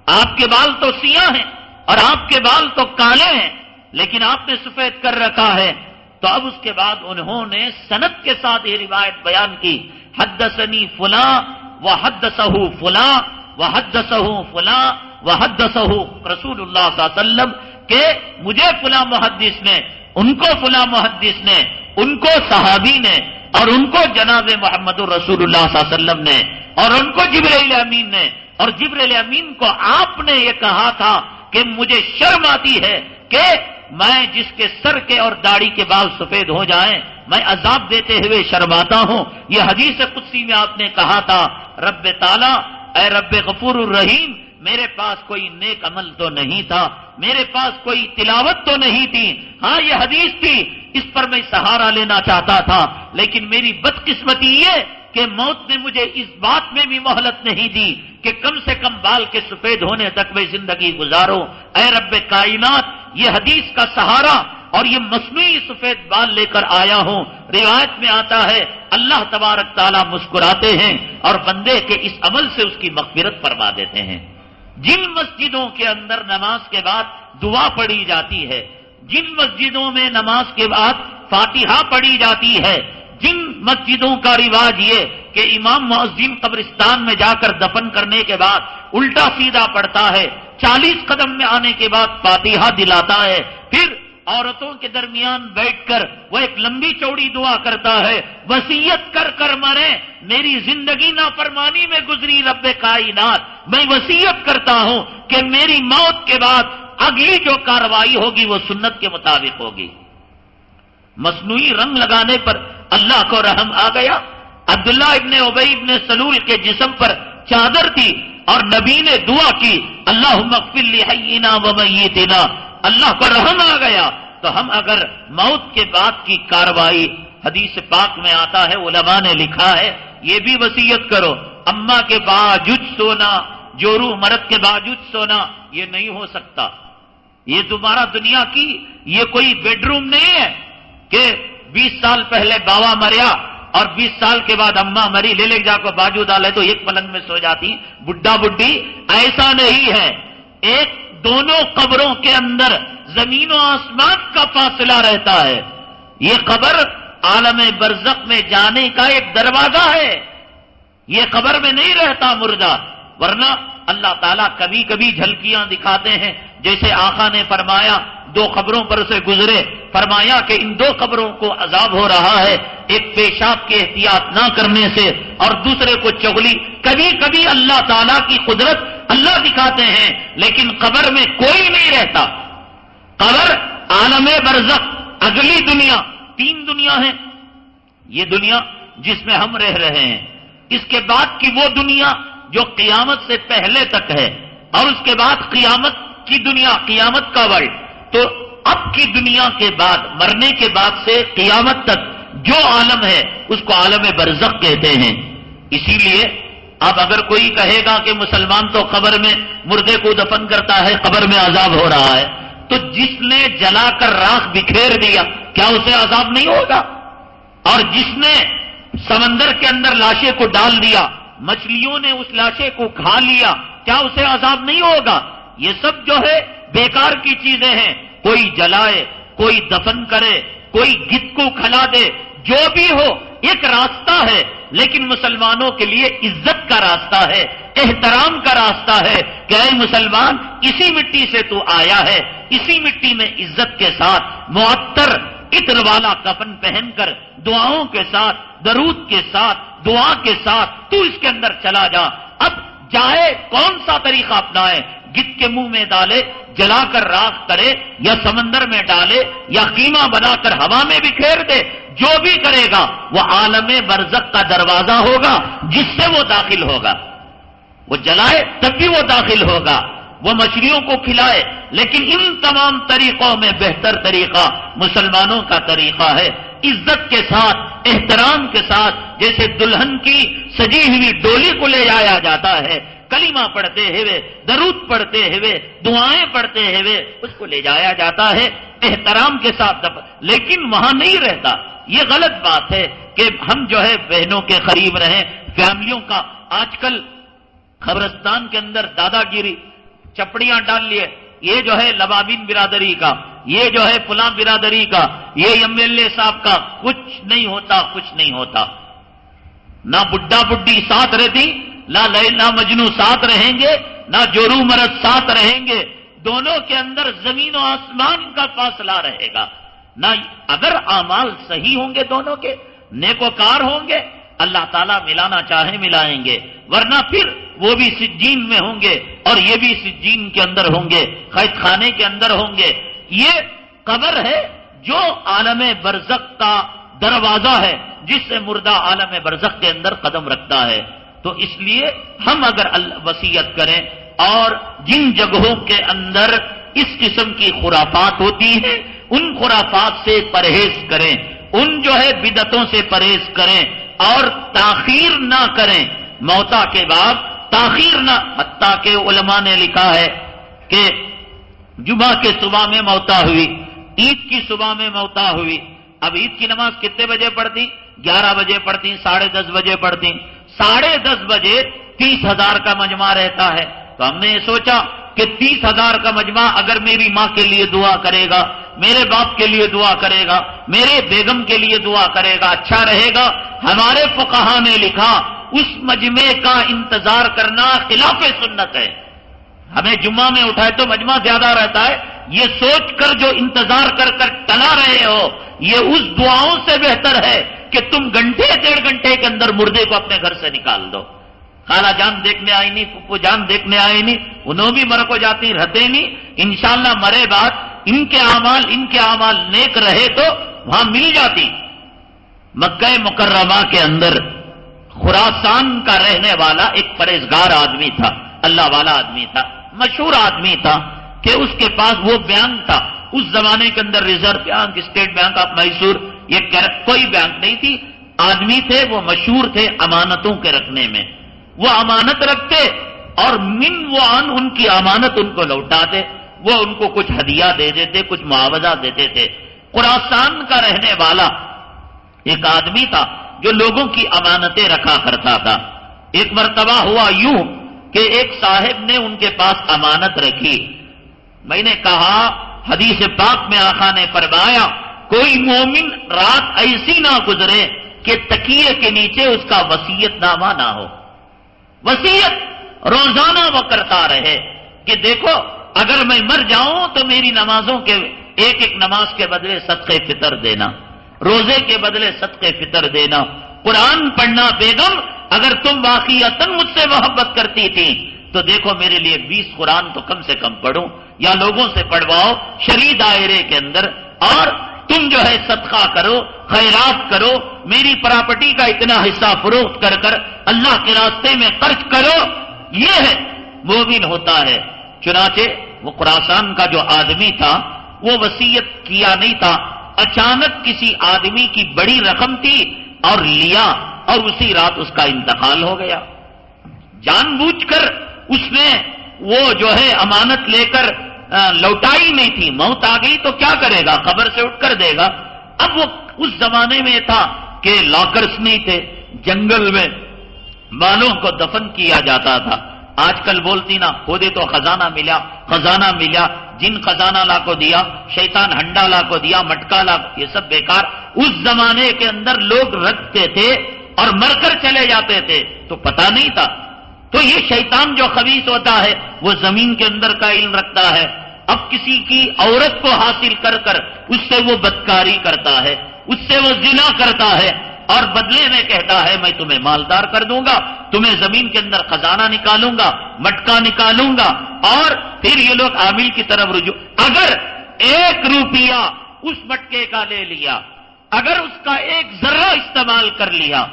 آپ کے بال تو سیاہ ہیں اور آپ کے بال تو کالے ہیں، لیکن آپ نے سفید کر رکھا ہے۔ تو اب اس کے بعد انہوں نے سند کے ساتھ یہ روایت بیان کی، حدثنی فلاں وحدثہ فلاں وحدثہ فلاں وحدثہ رسول اللہ صلی اللہ علیہ وسلم، کہ مجھے فلاں محدث نے، ان کو فلاں محدث نے، ان کو صحابی نے، اور ان کو جناب محمد رسول اللہ صلی اللہ علیہ وسلم نے، اور ان کو جبرائیل امین نے، اور جبرائیل امین کو آپ نے یہ کہا تھا کہ مجھے شرم آتی ہے کہ میں جس کے سر کے اور داڑھی کے بال سفید ہو جائیں میں عذاب دیتے ہوئے شرماتا ہوں۔ یہ حدیث قدسی میں آپ نے کہا تھا، رب تعالیٰ، اے رب غفور الرحیم، میرے پاس کوئی نیک عمل تو نہیں تھا، میرے پاس کوئی تلاوت تو نہیں تھی، ہاں یہ حدیث تھی، اس پر میں سہارا لینا چاہتا تھا، لیکن میری بدقسمتی یہ کہ موت نے مجھے اس بات میں بھی مہلت نہیں دی کہ کم سے کم بال کے سفید ہونے تک میں زندگی گزارو۔ اے رب کائنات، یہ حدیث کا سہارا اور یہ مصنوعی سفید بال لے کر آیا ہوں۔ روایت میں آتا ہے اللہ تبارک تعالیٰ مسکراتے ہیں اور بندے کے اس عمل سے اس کی مغفرت فرما دیتے ہیں۔ جن مسجدوں کے اندر نماز کے بعد دعا پڑھی جاتی ہے، جن مسجدوں میں نماز کے بعد فاتحہ پڑھی جاتی ہے، جن مسجدوں کا رواج یہ کہ امام مؤذن قبرستان میں جا کر دفن کرنے کے بعد الٹا سیدھا پڑھتا ہے، 40 قدم میں آنے کے بعد فاتحہ دلاتا ہے، پھر عورتوں کے درمیان بیٹھ کر وہ ایک لمبی چوڑی دعا کرتا ہے، وصیت کر کر مرے، میری زندگی نافرمانی میں گزری رب کائنات، میں وصیت کرتا ہوں کہ میری موت کے بعد اگلی جو کارروائی ہوگی وہ سنت کے مطابق ہوگی۔ مصنوعی رنگ لگانے پر اللہ کو رحم آ گیا۔ عبداللہ ابن ابی ابن سلول کے جسم پر چادر تھی اور نبی نے دعا کی، اللہم اغفر لحینا ومیتنا، اللہ کو رحم آ گیا۔ تو ہم اگر موت کے بعد کی کارروائی، حدیث پاک میں آتا ہے، علماء نے لکھا ہے، یہ بھی وصیت کرو، اماں کے باوجود سونا، جورو مرد کے باوجود سونا یہ نہیں ہو سکتا۔ یہ تمہارا دنیا کی یہ کوئی بیڈ روم نہیں ہے کہ 20 سال پہلے باوا مریا اور 20 سال کے بعد اماں مری، لے جا کر باجو ڈالے تو ایک پلنگ میں سو جاتی بڈھا بڈھی، ایسا نہیں ہے۔ ایک دونوں قبروں کے اندر زمین و آسمان کا فاصلہ رہتا ہے۔ یہ قبر عالم برزخ میں جانے کا ایک دروازہ ہے، یہ قبر میں نہیں رہتا مردہ، ورنہ اللہ تعالیٰ کبھی کبھی جھلکیاں دکھاتے ہیں، جیسے آقا نے فرمایا 2 قبروں پر سے گزرے، فرمایا کہ ان 2 قبروں کو عذاب ہو رہا ہے، ایک پیشاب کے احتیاط نہ کرنے سے اور دوسرے کو چغلی۔ کبھی کبھی اللہ تعالیٰ کی قدرت اللہ دکھاتے ہیں، لیکن قبر میں کوئی نہیں رہتا۔ قبر عالم برزخ، اگلی دنیا، 3 دنیا ہے، یہ دنیا جس میں ہم رہ رہے ہیں، اس کے بعد کی وہ دنیا جو قیامت سے پہلے تک ہے، اور اس کے بعد قیامت کی دنیا، قیامت کا ورلڈ۔ تو اب کی دنیا کے بعد، مرنے کے بعد سے قیامت تک جو عالم ہے اس کو عالم برزخ کہتے ہیں۔ اسی لیے اب اگر کوئی کہے گا کہ مسلمان تو قبر میں مردے کو دفن کرتا ہے، قبر میں عذاب ہو رہا ہے، تو جس نے جلا کر راکھ بکھیر دیا کیا اسے عذاب نہیں ہوگا؟ اور جس نے سمندر کے اندر لاشیں کو ڈال دیا، مچھلیوں نے اس لاشے کو کھا لیا، کیا اسے عذاب نہیں ہوگا؟ یہ سب جو ہے بیکار کی چیزیں ہیں. کوئی جلائے، کوئی دفن کرے، کوئی گدھ کو کھلا دے، جو بھی ہو ایک راستہ ہے، لیکن مسلمانوں کے لیے عزت کا راستہ ہے، احترام کا راستہ ہے کہ اے مسلمان، اسی مٹی سے تو آیا ہے، اسی مٹی میں عزت کے ساتھ معطر عطر والا کفن پہن کر دعاؤں کے ساتھ، درود کے ساتھ، دعا کے ساتھ تو اس کے اندر چلا جا. اب چاہے کون سا طریقہ اپنائے، گدھ کے منہ میں ڈالے، جلا کر راکھ کرے، یا سمندر میں ڈالے، یا قیمہ بنا کر ہوا میں بکھیر دے، جو بھی کرے گا وہ عالم برزخ کا دروازہ ہوگا جس سے وہ داخل ہوگا. وہ جلائے تب بھی وہ داخل ہوگا، وہ مچھلیوں کو کھلائے، لیکن ان تمام طریقوں میں بہتر طریقہ مسلمانوں کا طریقہ ہے، عزت کے ساتھ، احترام کے ساتھ. جیسے دلہن کی سجی ہوئی ڈولی کو لے جایا جاتا ہے، کلمہ پڑھتے ہوئے، درود پڑھتے ہوئے، دعائیں پڑھتے ہوئے اس کو لے جایا جاتا ہے احترام کے ساتھ. لیکن وہاں نہیں رہتا. یہ غلط بات ہے کہ ہم جو ہے بہنوں کے قریب رہیں، فیملیوں کا. آج کل قبرستان کے اندر دادا گیری، چپڑیاں ڈال لیے، یہ جو ہے لبابین برادری کا، یہ جو ہے فلاں برادری کا، یہ MLA صاحب کا. کچھ نہیں ہوتا، کچھ نہیں ہوتا. نہ بڈھا بڈھی ساتھ رہتی، نہ لیلا مجنو ساتھ رہیں گے، نہ جورو مرد ساتھ رہیں گے. دونوں کے اندر زمین و آسمان کا فاصلہ رہے گا. نہ اگر اعمال صحیح ہوں گے، دونوں کے نیکوکار ہوں گے، اللہ تعالیٰ ملانا چاہے ملائیں گے، ورنہ پھر وہ بھی سجین میں ہوں گے اور یہ بھی سجین کے اندر ہوں گے، قید خانے کے اندر ہوں گے. یہ قبر ہے جو عالم برزخ کا دروازہ ہے، جس سے مردہ عالم برزخ کے اندر قدم رکھتا ہے. تو اس لیے ہم اگر وصیت کریں اور جن جگہوں کے اندر اس قسم کی خرافات ہوتی ہیں ان خرافات سے پرہیز کریں، ان جو ہے بدعتوں سے پرہیز کریں اور تاخیر نہ کریں. موتا کے بعد تاخیر نہ، حتیٰ کہ علماء نے لکھا ہے کہ جمعہ کے صبح میں موتا ہوئی، عید کی صبح میں موتا ہوئی. اب عید کی نماز کتنے بجے پڑھتی؟ 11 بجے پڑھتی، 10:30 بجے پڑھتی. 10:30 بجے 30,000 کا مجمع رہتا ہے. تو ہم نے یہ سوچا کہ 30,000 کا مجمع اگر میری ماں کے لیے دعا کرے گا، میرے باپ کے لیے دعا کرے گا، میرے بیگم کے لیے دعا کرے گا، اچھا رہے گا. ہمارے فقہا نے لکھا اس مجمع کا انتظار کرنا خلاف سنت ہے. ہمیں جمعہ میں اٹھائے تو مجمع زیادہ رہتا ہے، یہ سوچ کر جو انتظار کر کر ٹلا رہے ہو، یہ اس دعاؤں سے بہتر ہے کہ تم گھنٹے 1.5 گھنٹے کے اندر مردے کو اپنے گھر سے نکال دو. خالہ جان دیکھنے آئی نہیں، پھپھو جان دیکھنے آئی نہیں، انہوں بھی مر کو جاتی رہتے نہیں. انشاءاللہ مرے بعد ان کے اعمال نیک رہے تو وہاں مل جاتی. مکہ مکرمہ کے اندر خراسان کا رہنے والا ایک پرہیزگار آدمی تھا، اللہ والا آدمی تھا، مشہور آدمی تھا کہ اس کے پاس وہ بینک تھا. اس زمانے کے اندر reserve bank, state bank of Mysore, یہ کوئی بینک نہیں تھی. آدمی تھے، وہ مشہور تھے امانتوں کے رکھنے میں. وہ امانت رکھتے اور من وعن ان کی امانت ان کو لوٹاتے. وہ ان کو کچھ ہدیہ دے دیتے، کچھ معاوضہ دیتے تھے. خراسان کا رہنے والا ایک آدمی تھا جو لوگوں کی امانتیں رکھا کرتا تھا. ایک مرتبہ ہوا یوں کہ ایک صاحب نے ان کے پاس امانت رکھی. میں نے کہا حدیث پاک میں آقا نے فرمایا کوئی مومن رات ایسی نہ گزرے کہ تکیے کے نیچے اس کا وصیت نامہ نہ ہو. وصیت روزانہ وہ کرتا رہے کہ دیکھو اگر میں مر جاؤں تو میری نمازوں کے ایک ایک نماز کے بدلے صدقے فطر دینا، روزے کے بدلے صدقے فطر دینا، قرآن پڑھنا. بیگم اگر تم واقعتاً مجھ سے محبت کرتی تھی تو دیکھو میرے لیے 20 قرآن تو کم سے کم پڑھوں یا لوگوں سے پڑھواؤ شرعی دائرے کے اندر، اور تم جو ہے صدقہ کرو، خیرات کرو، میری پراپرٹی کا اتنا حصہ فروخت کر کر اللہ کے راستے میں خرچ کرو. یہ ہے مومن ہوتا ہے. چنانچہ وہ خراسان کا جو آدمی تھا وہ وصیت کیا نہیں تھا. اچانک کسی آدمی کی بڑی رقم تھی اور لیا اور اسی رات اس کا انتقال ہو گیا. جان بوجھ کر اس نے وہ جو ہے امانت لے کر لوٹائی نہیں تھی. موت آ گئی تو کیا کرے گا؟ قبر سے اٹھ کر دے گا. اب وہ اس زمانے میں تھا کہ لاکرز نہیں تھے، جنگل میں مالوں کو دفن کیا جاتا تھا. آج کل بولتی نا کھودے تو خزانہ ملا، خزانہ ملا، جن خزانہ لا کو دیا، شیطان ہنڈا لا کو دیا، مٹکا لا، یہ سب بیکار. اس زمانے کے اندر لوگ رکھتے تھے اور مر کر چلے جاتے تھے تو پتا نہیں تھا. تو یہ شیطان جو خبیث ہوتا ہے وہ زمین کے اندر کا علم رکھتا ہے. اب کسی کی عورت کو حاصل کر کر اس سے وہ بدکاری کرتا ہے، اس سے وہ زنا کرتا ہے، اور بدلے میں کہتا ہے میں تمہیں مالدار کر دوں گا، تمہیں زمین کے اندر خزانہ نکالوں گا، مٹکا نکالوں گا. اور پھر یہ لوگ عامل کی طرف رجوع. اگر 1 روپیہ اس مٹکے کا لے لیا، اگر اس کا 1 ذرہ استعمال کر لیا،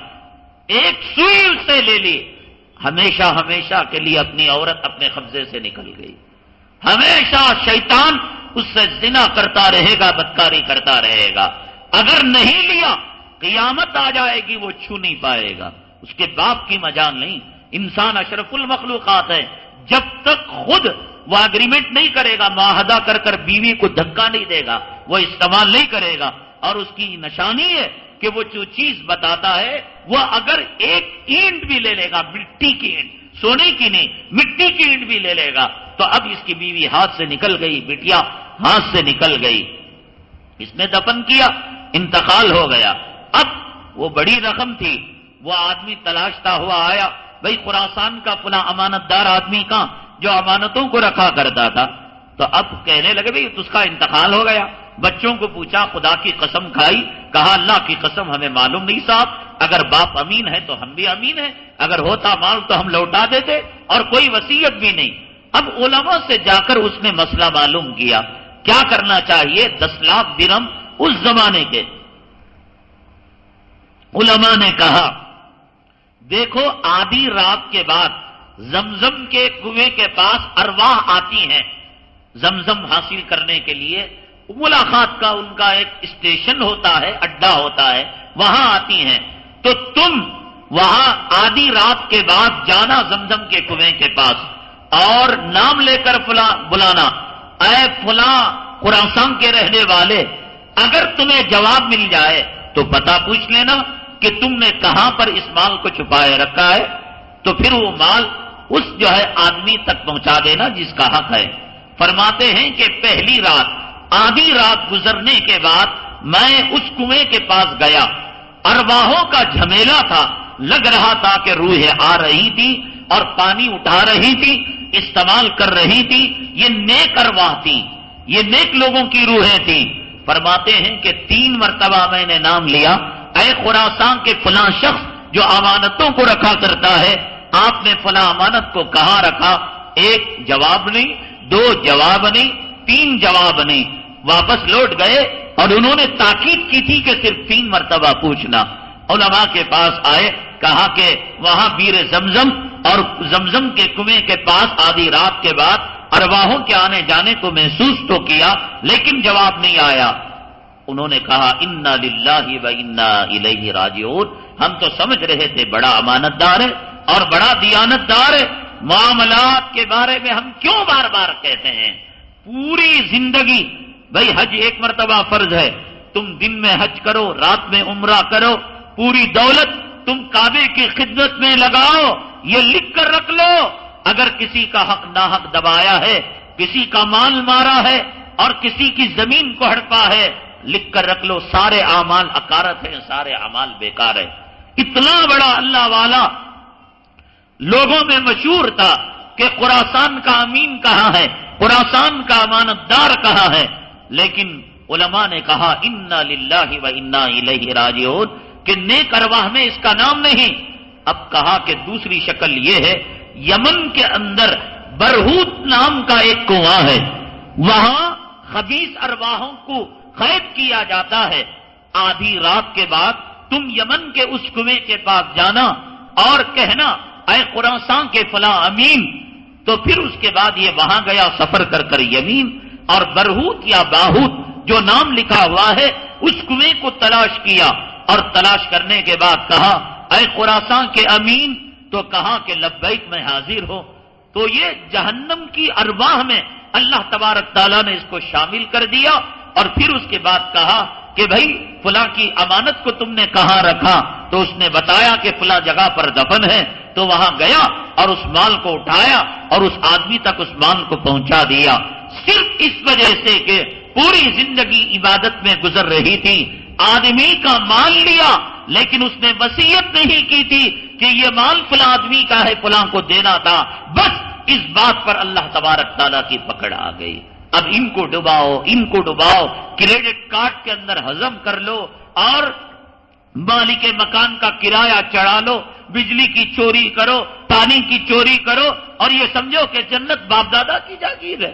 1 سوئی اس سے لے لی، ہمیشہ ہمیشہ کے لیے اپنی عورت اپنے قبضے سے نکل گئی. ہمیشہ شیطان اس سے زنا کرتا رہے گا، بدکاری کرتا رہے گا. اگر نہیں لیا قیامت آ جائے گی، وہ چھو نہیں پائے گا. اس کے باپ کی مجال نہیں. انسان اشرف المخلوقات ہے. جب تک خود وہ اگریمنٹ نہیں کرے گا، معاہدہ کر کر بیوی کو دھکا نہیں دے گا، وہ استعمال نہیں کرے گا. اور اس کی نشانی ہے کہ وہ جو چیز بتاتا ہے وہ اگر 1 اینٹ بھی لے لے گا، مٹی کی اینٹ، سونے کی نہیں، مٹی کی اینٹ بھی لے لے گا، تو اب اس کی بیوی ہاتھ سے نکل گئی، بٹیا ہاتھ سے نکل گئی. اس نے دفن کیا، انتقال ہو گیا. اب وہ بڑی رقم تھی، وہ آدمی تلاشتا ہوا آیا، بھئی خراسان کا فلاں امانت دار آدمی کا جو امانتوں کو رکھا کرتا تھا. تو اب کہنے لگے بھئی اس کا انتقال ہو گیا. بچوں کو پوچھا، خدا کی قسم کھائی، کہا اللہ کی قسم ہمیں معلوم نہیں صاحب، اگر باپ امین ہے تو ہم بھی امین ہیں، اگر ہوتا مال تو ہم لوٹا دیتے، اور کوئی وصیت بھی نہیں. اب علماء سے جا کر اس نے مسئلہ معلوم کیا کیا کرنا چاہیے. 10 لاکھ درہم اس زمانے کے. علماء نے کہا دیکھو آدھی رات کے بعد زمزم کے کنویں کے پاس ارواح آتی ہیں زمزم حاصل کرنے کے لیے. ملاقات کا ان کا ایک اسٹیشن ہوتا ہے، اڈا ہوتا ہے، وہاں آتی ہیں. تو تم وہاں آدھی رات کے بعد جانا زمزم کے کنویں کے پاس اور نام لے کر فلاں بلانا، اے فلاں خراسان کے رہنے والے. اگر تمہیں جواب مل جائے تو پتہ پوچھ لینا کہ تم نے کہاں پر اس مال کو چھپائے رکھا ہے، تو پھر وہ مال اس جو ہے آدمی تک پہنچا دینا جس کا حق ہے. فرماتے ہیں کہ پہلی رات، آدھی رات گزرنے کے بعد میں اس کنویں کے پاس گیا. ارواحوں کا جھمیلا تھا، لگ رہا تھا کہ روحیں آ رہی تھی اور پانی اٹھا رہی تھی، استعمال کر رہی تھی. یہ نیک ارواح تھی، یہ نیک لوگوں کی روحیں تھیں. فرماتے ہیں کہ 3 مرتبہ میں نے نام لیا، اے خراسان کے فلاں شخص جو امانتوں کو رکھا کرتا ہے، آپ نے فلاں امانت کو کہاں رکھا؟ 1 جواب نہیں، 2 جواب نہیں، 3 جواب نہیں. واپس لوٹ گئے اور انہوں نے تاکید کی تھی کہ صرف 3 مرتبہ پوچھنا. علماء کے پاس آئے، کہا کہ وہاں بیر زمزم اور زمزم کے کنویں کے پاس آدھی رات کے بعد ارواحوں کے آنے جانے کو محسوس تو کیا لیکن جواب نہیں آیا. انہوں نے کہا انا للہ و انا الیہ راجعون. ہم تو سمجھ رہے تھے بڑا امانت دار ہے اور بڑا دیانت دار ہے. معاملات کے بارے میں ہم کیوں بار بار کہتے ہیں؟ پوری زندگی، بھائی حج 1 مرتبہ فرض ہے، تم دن میں حج کرو، رات میں عمرہ کرو، پوری دولت تم کعبے کی خدمت میں لگاؤ. یہ لکھ کر رکھ لو، اگر کسی کا حق ناحق دبایا ہے، کسی کا مال مارا ہے اور کسی کی زمین کو ہڑپا ہے، لکھ کر رکھ لو، سارے اعمال اکارت ہیں، سارے اعمال بیکار ہیں. اتنا بڑا اللہ والا لوگوں میں مشہور تھا کہ خراسان کا امین کہاں ہے، خراسان کا امانت دار کہاں ہے. لیکن علماء نے کہا انا للہ و انا الیہ راجعون کہ نیک ارواح میں اس کا نام نہیں. اب کہا کہ دوسری شکل یہ ہے، یمن کے اندر برہوت نام کا ایک کنواں ہے، وہاں خبیث ارواحوں کو قید کیا جاتا ہے. آدھی رات کے بعد تم یمن کے اس کنویں کے پاس جانا اور کہنا اے خراسان کے فلاں امین. تو پھر اس کے بعد یہ وہاں گیا سفر کر کر یمین، اور برہوت یا باہوت جو نام لکھا ہوا ہے اس کنویں کو تلاش کیا، اور تلاش کرنے کے بعد کہا اے خراسان کے امین. تو کہا کہ لبیک میں حاضر ہوں. تو یہ جہنم کی ارواح میں اللہ تبارک تعالیٰ نے اس کو شامل کر دیا. اور پھر اس کے بعد کہا کہ بھائی فلاں کی امانت کو تم نے کہاں رکھا؟ تو اس نے بتایا کہ فلاں جگہ پر دفن ہے. تو وہاں گیا اور اس مال کو اٹھایا اور اس آدمی تک اس مال کو پہنچا دیا، صرف اس وجہ سے کہ پوری زندگی عبادت میں گزر رہی تھی، آدمی کا مال لیا لیکن اس نے وصیت نہیں کی تھی کہ یہ مال فلاں آدمی کا ہے، فلاں کو دینا تھا، بس اس بات پر اللہ تبارک تعالیٰ کی پکڑ آ گئی۔ اب ان کو ڈباؤ، کریڈٹ کارڈ کے اندر ہضم کر لو اور مالک مکان کا کرایہ چڑھا لو، بجلی کی چوری کرو، پانی کی چوری کرو اور یہ سمجھو کہ جنت باپ دادا کی جاگیر ہے۔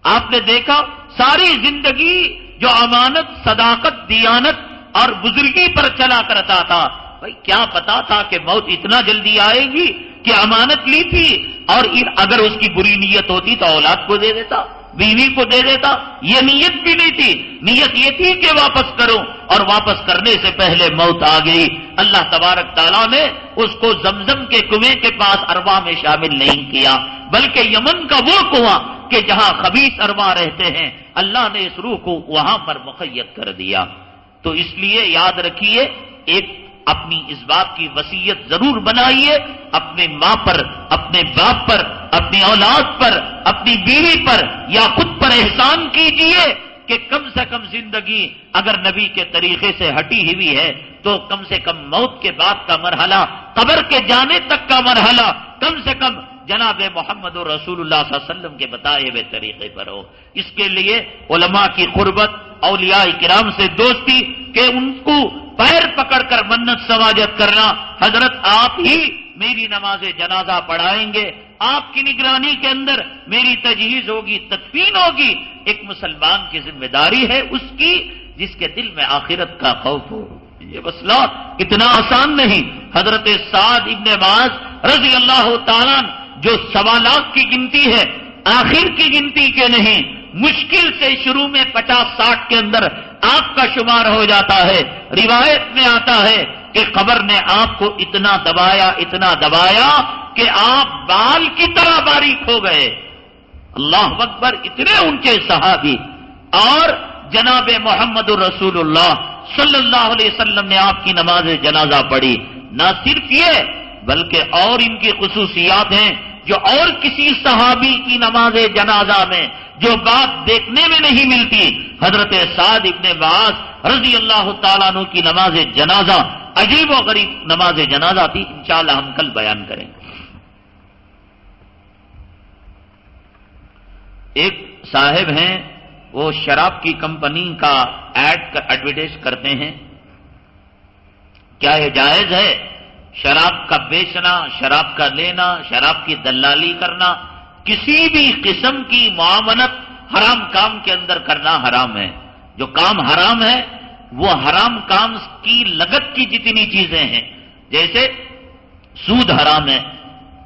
آپ نے دیکھا ساری زندگی جو امانت، صداقت، دیانت اور بزرگی پر چلا کرتا تھا، بھائی کیا پتا تھا کہ موت اتنا جلدی آئے گی، کہ امانت لی تھی اور اگر اس کی بری نیت ہوتی تو اولاد کو دے دیتا، بیوی کو دے دیتا، یہ نیت بھی نہیں تھی، نیت یہ تھی کہ واپس کرو اور واپس کرنے سے پہلے موت آ گئی۔ اللہ تبارک تعالیٰ نے اس کو زمزم کے کنویں کے پاس ارواح میں شامل نہیں کیا، بلکہ یمن کا وہ کنواں کہ جہاں خبیث ارواح رہتے ہیں، اللہ نے اس روح کو وہاں پر مقید کر دیا۔ تو اس لیے یاد رکھیے، ایک اپنی اس بات کی وصیت ضرور بنائیے، اپنے ماں پر، اپنے باپ پر، اپنی اولاد پر، اپنی بیوی پر یا خود پر احسان کیجئے کہ کم سے کم زندگی اگر نبی کے طریقے سے ہٹی ہوئی ہے تو کم سے کم موت کے بعد کا مرحلہ، قبر کے جانے تک کا مرحلہ کم سے کم جناب محمد رسول اللہ صلی اللہ علیہ وسلم کے بتائے ہوئے طریقے پر ہو۔ اس کے لیے علماء کی قربت، اولیاء کرام سے دوستی، کہ ان کو پیر پکڑ کر منت سماجت کرنا، حضرت آپ ہی میری نماز جنازہ پڑھائیں گے، آپ کی نگرانی کے اندر میری تجہیز ہوگی، تدفین ہوگی، ایک مسلمان کی ذمہ داری ہے اس کی جس کے دل میں آخرت کا خوف ہو۔ یہ مسئلہ اتنا آسان نہیں۔ حضرت سعد ابن معاذ رضی اللہ تعالیٰ جو 1.25 لاکھ کی گنتی ہے، آخر کی گنتی کے نہیں، مشکل سے شروع میں 50-60 کے اندر آپ کا شمار ہو جاتا ہے۔ روایت میں آتا ہے کہ قبر نے آپ کو اتنا دبایا کہ آپ بال کی طرح باریک ہو گئے۔ اللہ اکبر، اتنے اونچے صحابی، اور جناب محمد رسول اللہ صلی اللہ علیہ وسلم نے آپ کی نماز جنازہ پڑھی۔ نہ صرف یہ بلکہ اور ان کی خصوصیات ہیں جو اور کسی صحابی کی نماز جنازہ میں جو بات دیکھنے میں نہیں ملتی۔ حضرت سعد ابن معاذ رضی اللہ تعالیٰ عنہ کی نماز جنازہ عجیب و غریب نماز جنازہ تھی، انشاءاللہ ہم کل بیان کریں گے۔ ایک صاحب ہیں، وہ شراب کی کمپنی کا ایڈورٹائز کرتے ہیں، کیا یہ جائز ہے؟ شراب کا بیچنا، شراب کا لینا، شراب کی دلالی کرنا، کسی بھی قسم کی معاملت حرام کام کے اندر کرنا حرام ہے۔ جو کام حرام ہے وہ حرام کام کی لگت کی جتنی چیزیں ہیں، جیسے سود حرام ہے،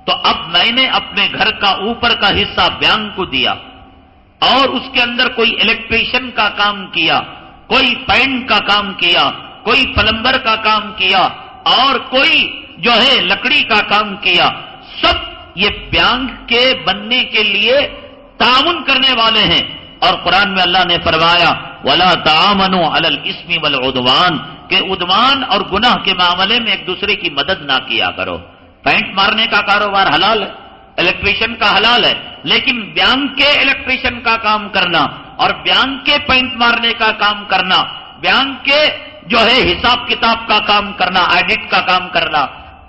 تو اب میں نے اپنے گھر کا اوپر کا حصہ بینک کو دیا اور اس کے اندر کوئی الیکٹریشین کا کام کیا، کوئی پینٹ کا کام کیا، کوئی پلمبر کا کام کیا اور کوئی جو ہے لکڑی کا کام کیا، سب یہ بینک کے بننے کے لیے تعاون کرنے والے ہیں۔ اور قرآن میں اللہ نے فرمایا وَلَا تَعَامَنُوا عَلَى الْإِثْمِ وَالْعُدْوَانِ، کہ عدوان اور گناہ کے معاملے میں ایک دوسرے کی مدد نہ کیا کرو۔ پینٹ مارنے کا کاروبار حلال ہے، الیکٹریشین کا حلال ہے، لیکن بینک کے الیکٹریشین کا کام کرنا اور بینک کے پینٹ مارنے کا کام کرنا، بینک کے جو ہے حساب کتاب کا کام کرنا، ایڈٹ کا کام کرنا،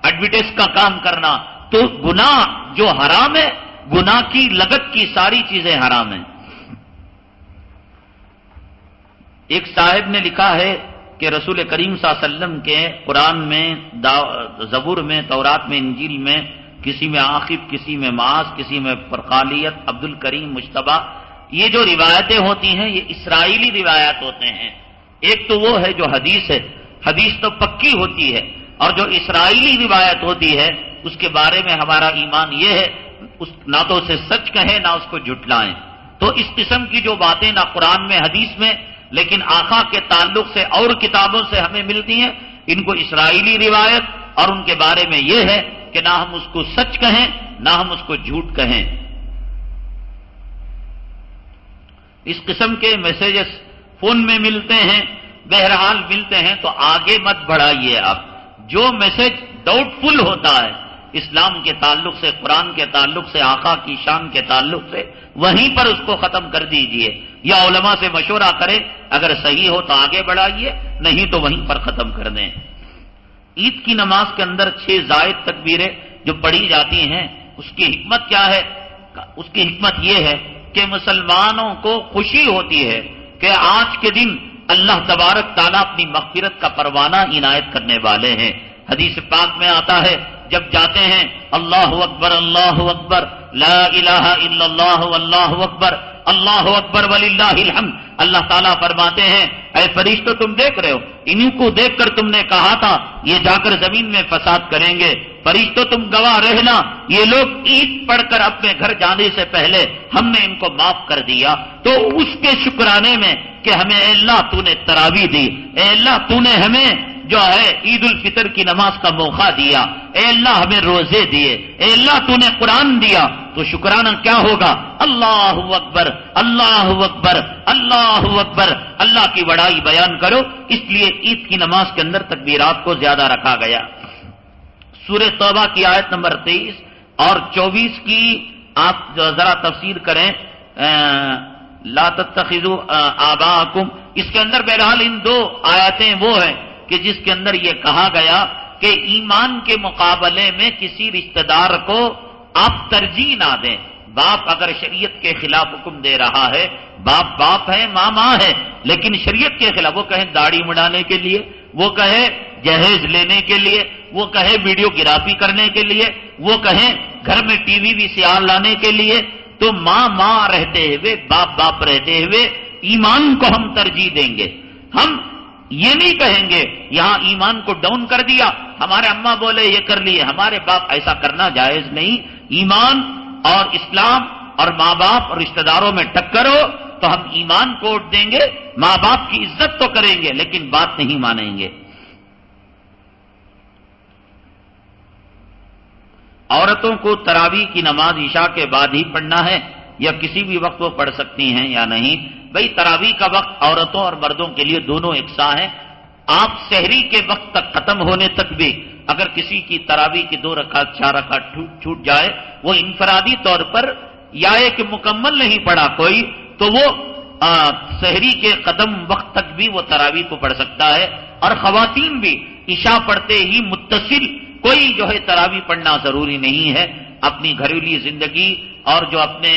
ایڈورٹائز کا کام کرنا، تو گناہ جو حرام ہے، گناہ کی لگت کی ساری چیزیں حرام ہیں۔ ایک صاحب نے لکھا ہے کہ رسول کریم صلی اللہ علیہ وسلم کے قرآن میں، زبور میں، تورات میں، انجیل میں، کسی میں عاقب، کسی میں معاذ، کسی میں فرقالیت، عبد الکریم، مجتبی، یہ جو روایتیں ہوتی ہیں یہ اسرائیلی روایات ہوتے ہیں۔ ایک تو وہ ہے جو حدیث ہے، حدیث تو پکی ہوتی ہے، اور جو اسرائیلی روایت ہوتی ہے اس کے بارے میں ہمارا ایمان یہ ہے نہ تو اسے سچ کہیں نہ اس کو جھٹلائیں۔ تو اس قسم کی جو باتیں نہ قرآن میں، حدیث میں، لیکن آقا کے تعلق سے اور کتابوں سے ہمیں ملتی ہیں، ان کو اسرائیلی روایت اور ان کے بارے میں یہ ہے کہ نہ ہم اس کو سچ کہیں نہ ہم اس کو جھوٹ کہیں۔ اس قسم کے میسیجز فون میں ملتے ہیں، بہرحال ملتے ہیں تو آگے مت بڑھائیے۔ آپ جو میسج ڈاؤٹ فل ہوتا ہے اسلام کے تعلق سے، قرآن کے تعلق سے، آقا کی شان کے تعلق سے، وہیں پر اس کو ختم کر دیجئے، یا علماء سے مشورہ کریں، اگر صحیح ہو تو آگے بڑھائیے، نہیں تو وہیں پر ختم کر دیں۔ عید کی نماز کے اندر 6 زائد تکبیریں جو پڑھی جاتی ہیں، اس کی حکمت کیا ہے؟ اس کی حکمت یہ ہے کہ مسلمانوں کو خوشی ہوتی ہے کہ آج کے دن اللہ تبارک تعالیٰ اپنی مغفرت کا پروانہ عنایت کرنے والے ہیں۔ حدیث پاک میں آتا ہے، جب جاتے ہیں اللہ اکبر اللہ اکبر لا الہ الا اللہ واللہ اکبر اللہ اکبر وللہ الحمد، اللہ تعالیٰ فرماتے ہیں اے فرشتوں تم دیکھ رہے ہو، انہیں کو دیکھ کر تم نے کہا تھا یہ جا کر زمین میں فساد کریں گے، فرشتوں تم گواہ رہنا، یہ لوگ عید پڑھ کر اپنے گھر جانے سے پہلے ہم نے ان کو معاف کر دیا، تو اس کے شکرانے میں کہ ہمیں اے اللہ تو نے تراویح دی، اے اللہ تو نے ہمیں جو ہے عید الفطر کی نماز کا موقع دیا، اے اللہ ہمیں روزے دیے، اے اللہ تو نے قرآن دیا، تو شکرانہ کیا ہوگا؟ اللہ اکبر اللہ اکبر اللہ اکبر، اللہ کی بڑائی بیان کرو۔ اس لیے عید کی نماز کے اندر تکبیرات کو زیادہ رکھا گیا۔ سورہ توبہ کی آیت نمبر 23 اور 24 کی آپ ذرا تفسیر کریں، لا تتخذوا آباءکم، اس کے اندر بہرحال ان 2 آیتیں وہ ہیں کہ جس کے اندر یہ کہا گیا کہ ایمان کے مقابلے میں کسی رشتہ دار کو آپ ترجیح نہ دیں۔ باپ اگر شریعت کے خلاف حکم دے رہا ہے، باپ ہے، ماں ہے، لیکن شریعت کے خلاف، وہ کہیں داڑھی مڑانے کے لیے، وہ کہے جہیز لینے کے لیے، وہ کہے ویڈیو گرافی کرنے کے لیے، وہ کہیں گھر میں ٹی وی VCR لانے کے لیے، تو ماں رہتے ہوئے، باپ رہتے ہوئے ایمان کو ہم ترجیح دیں گے۔ ہم یہ نہیں کہیں گے یہاں ایمان کو ڈاؤن کر دیا، ہمارے اماں بولے یہ کر لیے، ہمارے باپ ایسا کرنا جائز نہیں۔ ایمان اور اسلام اور ماں باپ اور رشتہ داروں میں ٹکر ہو تو ہم ایمان کو ووٹ دیں گے، ماں باپ کی عزت تو کریں گے لیکن بات نہیں مانیں گے۔ عورتوں کو تراویح کی نماز عشاء کے بعد ہی پڑھنا ہے یا کسی بھی وقت وہ پڑھ سکتی ہیں یا نہیں؟ بھئی تراویح کا وقت عورتوں اور مردوں کے لیے دونوں یکساں ہے۔ آپ سحری کے وقت تک ختم ہونے تک بھی اگر کسی کی تراویح کی 2 رکعت 4 رکعت چھوٹ جائے، وہ انفرادی طور پر یا ایک مکمل نہیں پڑھا کوئی، تو وہ سحری کے ختم وقت تک بھی وہ تراویح کو پڑھ سکتا ہے۔ اور خواتین بھی عشاء پڑھتے ہی متصل کوئی جو ہے تراویح پڑھنا ضروری نہیں ہے۔ اپنی گھریلو زندگی اور جو اپنے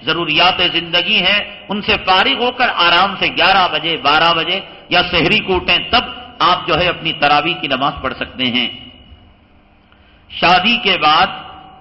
ضروریات زندگی ہیں ان سے فارغ ہو کر آرام سے 11 بجے 12 بجے یا سحری کو اٹھیں، تب آپ جو ہے اپنی تراویح کی نماز پڑھ سکتے ہیں۔ شادی کے بعد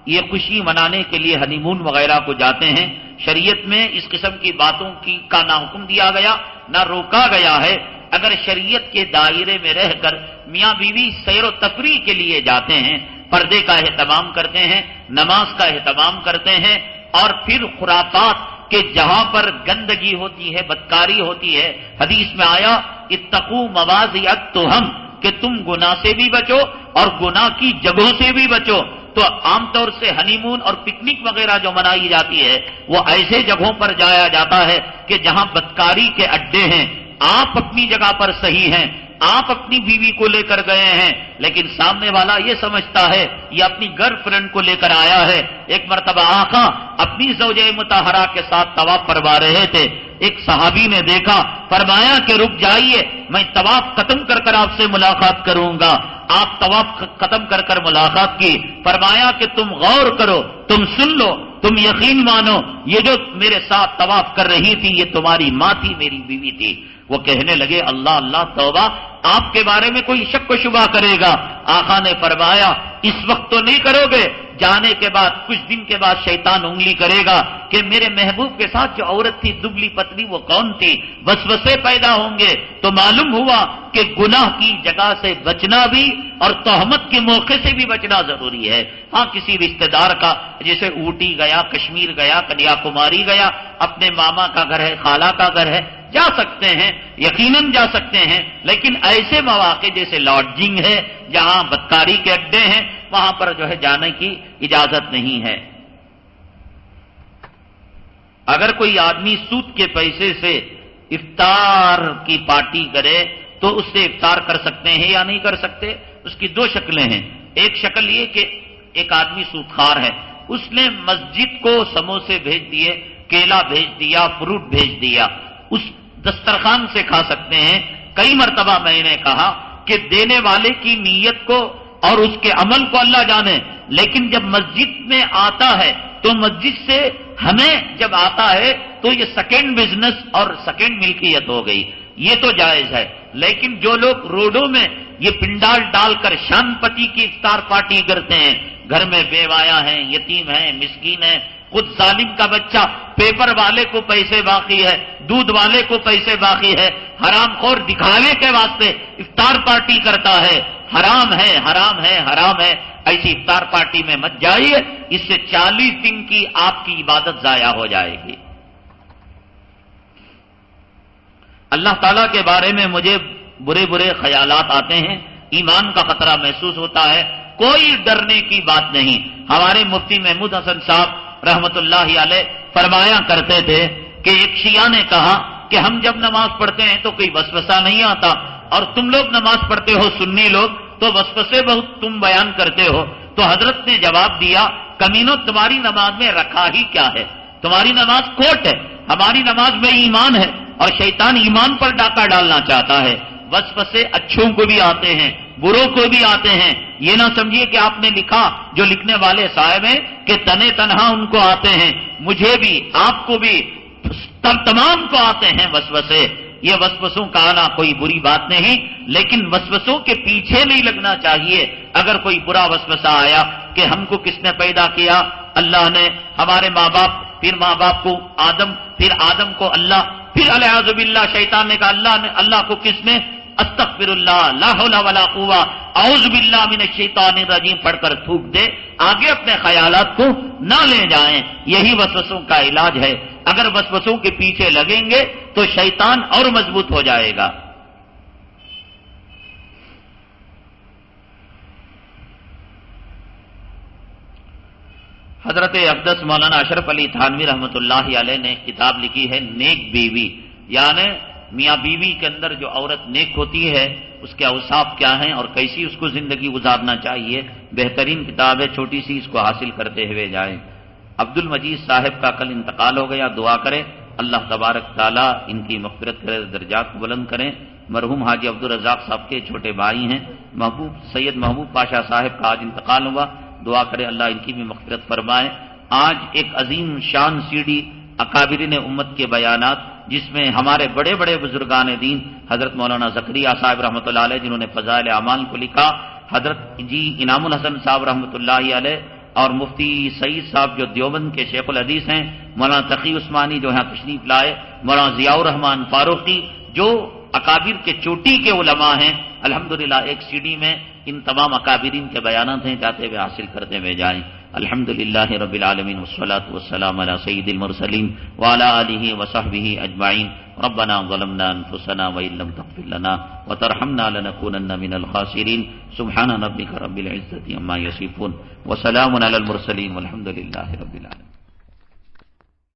یہ خوشی منانے کے لیے ہنی مون وغیرہ کو جاتے ہیں، شریعت میں اس قسم کی باتوں کا نہ حکم دیا گیا نہ روکا گیا ہے۔ اگر شریعت کے دائرے میں رہ کر میاں بیوی سیر و تفریح کے لیے جاتے ہیں، پردے کا اہتمام کرتے ہیں، نماز کا اہتمام کرتے ہیں، اور پھر خرافات کہ جہاں پر گندگی ہوتی ہے، بدکاری ہوتی ہے، حدیث میں آیا اتقوا مواضع التہم کہ تم گناہ سے بھی بچو اور گناہ کی جگہوں سے بھی بچو۔ تو عام طور سے ہنی مون اور پکنک وغیرہ جو منائی جاتی ہے وہ ایسے جگہوں پر جایا جاتا ہے کہ جہاں بدکاری کے اڈے ہیں۔ آپ اپنی جگہ پر صحیح ہیں، آپ اپنی بیوی کو لے کر گئے ہیں، لیکن سامنے والا یہ سمجھتا ہے یہ اپنی گرل فرینڈ کو لے کر آیا ہے۔ ایک مرتبہ آقا اپنی زوجہ مطہرہ کے ساتھ طواف فرما رہے تھے، ایک صحابی نے دیکھا، فرمایا کہ رک جائیے، میں طواف ختم کر کر آپ سے ملاقات کروں گا۔ آپ طواف ختم کر کر ملاقات کی، فرمایا کہ تم غور کرو، تم سن لو، تم یقین مانو، یہ جو میرے ساتھ طواف کر رہی تھی یہ تمہاری ماں تھی، میری بیوی تھی۔ وہ کہنے لگے اللہ اللہ توبہ، آپ کے بارے میں کوئی شک و شبہ کرے گا؟ آقا نے فرمایا اس وقت تو نہیں کرو گے، جانے کے بعد کچھ دن کے بعد شیطان انگلی کرے گا کہ میرے محبوب کے ساتھ جو عورت تھی دبلی پتلی وہ کون تھی، وسوسے پیدا ہوں گے۔ تو معلوم ہوا کہ گناہ کی جگہ سے بچنا بھی اور تہمت کے موقع سے بھی بچنا ضروری ہے۔ ہاں کسی رشتہ دار کا جیسے اوٹی گیا، کشمیر گیا، کنیا کماری گیا، اپنے ماما کا گھر ہے، خالہ کا گھر ہے، جا سکتے ہیں، یقیناً جا سکتے ہیں، لیکن ایسے مواقع جیسے لاڈجنگ ہے جہاں بدکاری کے اڈے ہیں وہاں پر جو ہے جانے کی اجازت نہیں ہے۔ اگر کوئی آدمی سود کے پیسے سے افطار کی پارٹی کرے تو اس سے افطار کر سکتے ہیں یا نہیں کر سکتے؟ اس کی 2 شکلیں ہیں۔ ایک شکل یہ کہ ایک آدمی سودخوار ہے، اس نے مسجد کو سموسے بھیج دیے، کیلا بھیج دیا، فروٹ بھیج دیا، اس دسترخوان سے کھا سکتے ہیں۔ کئی مرتبہ میں نے کہا کہ دینے والے کی نیت کو اور اس کے عمل کو اللہ جانے، لیکن جب مسجد میں آتا ہے تو مسجد سے ہمیں جب آتا ہے تو یہ سیکنڈ بزنس اور سیکنڈ ملکیت ہو گئی، یہ تو جائز ہے۔ لیکن جو لوگ روڈوں میں یہ پنڈال ڈال کر شان پتی کی افطار پارٹی کرتے ہیں، گھر میں بیوایا ہیں، یتیم ہیں، مسکین ہیں، خود ظالم کا بچہ پیپر والے کو پیسے باقی ہے، دودھ والے کو پیسے باقی ہے، حرام خور دکھاوے کے واسطے افطار پارٹی کرتا ہے، حرام ہے، حرام ہے، حرام ہے۔ ایسی افطار پارٹی میں مت جائیے، اس سے 40 دن کی آپ کی عبادت ضائع ہو جائے گی۔ اللہ تعالیٰ کے بارے میں مجھے برے برے خیالات آتے ہیں، ایمان کا خطرہ محسوس ہوتا ہے، کوئی ڈرنے کی بات نہیں۔ ہمارے مفتی محمود حسن صاحب رحمت اللہ علیہ فرمایا کرتے تھے کہ ایک شیعہ نے کہا کہ ہم جب نماز پڑھتے ہیں تو کوئی وسوسہ نہیں آتا، اور تم لوگ نماز پڑھتے ہو سنی لوگ تو وسوسے بہت تم بیان کرتے ہو۔ تو حضرت نے جواب دیا، کمینو تمہاری نماز میں رکھا ہی کیا ہے؟ تمہاری نماز کوٹ ہے، ہماری نماز میں ایمان ہے، اور شیطان ایمان پر ڈاکہ ڈالنا چاہتا ہے۔ وسوسے اچھوں کو بھی آتے ہیں، بروں کو بھی آتے ہیں، یہ نہ سمجھیے کہ آپ نے لکھا جو لکھنے والے صاحب ہیں کہ تنے تنہا ان کو آتے ہیں، مجھے بھی، آپ کو بھی، تمام کو آتے ہیں وسوسے۔ یہ وسوسوں کا آنا کوئی بری بات نہیں، لیکن وسوسوں کے پیچھے نہیں لگنا چاہیے۔ اگر کوئی برا وسوسہ آیا کہ ہم کو کس نے پیدا کیا؟ اللہ نے۔ ہمارے ماں باپ، پھر ماں باپ کو آدم، پھر آدم کو اللہ، پھر الیاذ باللہ شیطان نے کہا اللہ کو کس نے؟ استغفر اللہ، لا حول ولا قوہ، اعوذ باللہ من الشیطان الرجیم پڑھ کر تھوک دے۔ آگے اپنے خیالات کو نہ لے جائیں، یہی وسوسوں کا علاج ہے۔ اگر وسوسوں کے پیچھے لگیں گے تو شیطان اور مضبوط ہو جائے گا۔ حضرت اقدس مولانا اشرف علی تھانوی رحمۃ اللہ علیہ نے ایک کتاب لکھی ہے نیک بیوی، یعنی میاں بیوی کے اندر جو عورت نیک ہوتی ہے اس کے اوصاف کیا ہیں اور کیسی اس کو زندگی گزارنا چاہیے۔ بہترین کتاب ہے، چھوٹی سی، اس کو حاصل کرتے ہوئے جائیں۔ عبد المجید صاحب کا کل انتقال ہو گیا، دعا کریں اللہ تبارک تعالیٰ ان کی مغفرت کرے، درجات کو بلند کریں۔ مرحوم حاجی عبدالرزاق صاحب کے چھوٹے بھائی ہیں سید محبوب پاشا صاحب کا آج انتقال ہوا، دعا کرے اللہ ان کی بھی مغفرت فرمائے۔ آج ایک عظیم شان سی ڈی اکابرین امت کے بیانات، جس میں ہمارے بڑے بڑے بزرگان دین حضرت مولانا زکریا صاحب رحمۃ اللہ علیہ جنہوں نے فضائل اعمال کو لکھا، حضرت جی انعام الحسن صاحب رحمۃ اللہ علیہ، اور مفتی سعید صاحب جو دیوبند کے شیخ الحدیث ہیں، مولانا تقی عثمانی جو یہاں تشریف لائے، مولانا ضیاء الرحمان فاروقی جو اکابر کے چوٹی کے علماء ہیں، الحمدللہ ایک سی ڈی میں ان تمام اکابرین کے بیانات ہیں، جاتے ہوئے حاصل کرتے ہوئے جائیں۔ الحمدللہ رب العالمین والصلاة والسلام علی سید المرسلین وعلی آلہ وصحبہ اجمعین۔ ربنا ظلمنا انفسنا وإن لم تغفر لنا وترحمنا لنكونن من الخاسرین۔ سبحان ربک رب العزة عما یصفون وسلام علی المرسلین والحمد للہ رب العالمین۔